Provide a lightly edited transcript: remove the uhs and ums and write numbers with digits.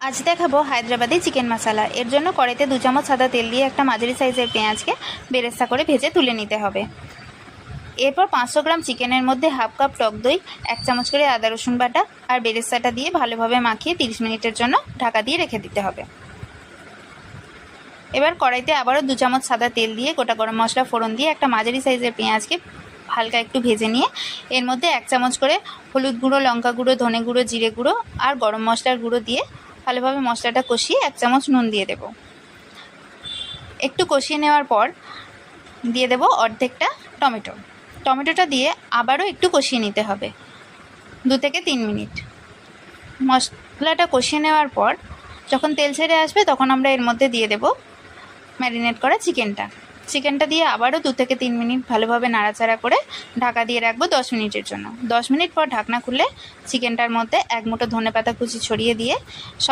আজ দেখাবো হায়দ্রাবাদি চিকেন মশলা। এর জন্য কড়াইতে 2 চামচ সাদা তেল দিয়ে একটা মাঝারি সাইজের পেঁয়াজকে বেরেস্তা করে ভেজে তুলে নিতে হবে। এরপর 500 গ্রাম চিকেনের মধ্যে হাফ কাপ টক দই, 1 চামচ করে আদা রসুন বাটা আর বেরেস্তাটা দিয়ে ভালোভাবে মাখিয়ে 30 মিনিটের জন্য ঢাকা দিয়ে রেখে দিতে হবে। এবার কড়াইতে আবারও 2 চামচ সাদা তেল দিয়ে গোটা গরম মশলা ফোড়ন দিয়ে একটা মাঝারি সাইজের পেঁয়াজকে হালকা একটু ভেজে নিয়ে এর মধ্যে 1 চামচ করে হলুদ গুঁড়ো, লঙ্কা গুঁড়ো, ধনে গুঁড়ো, জিরে গুঁড়ো আর গরম মশলার গুঁড়ো দিয়ে ভালোভাবে মশলাটা কষিয়ে 1 চামচ নুন দিয়ে দেব। একটু কষিয়ে নেওয়ার পর দিয়ে দেব অর্ধেকটা টমেটোটা দিয়ে আবারও একটু কষিয়ে নিতে হবে 2 থেকে 3 মিনিট। মশলাটা কষিয়ে নেওয়ার পর যখন তেল ছেড়ে আসবে তখন আমরা এর মধ্যে দিয়ে দেব ম্যারিনেট করা চিকেনটা দিয়ে আবারও 2 থেকে 3 মিনিট ভালোভাবে নাড়াচাড়া করে ঢাকা দিয়ে রাখবো 10 মিনিটের জন্য। 10 মিনিট পর ঢাকনা খুলে চিকেনটার মধ্যে 1 মুঠো ধনেপাতা কুচি ছড়িয়ে দিয়ে সব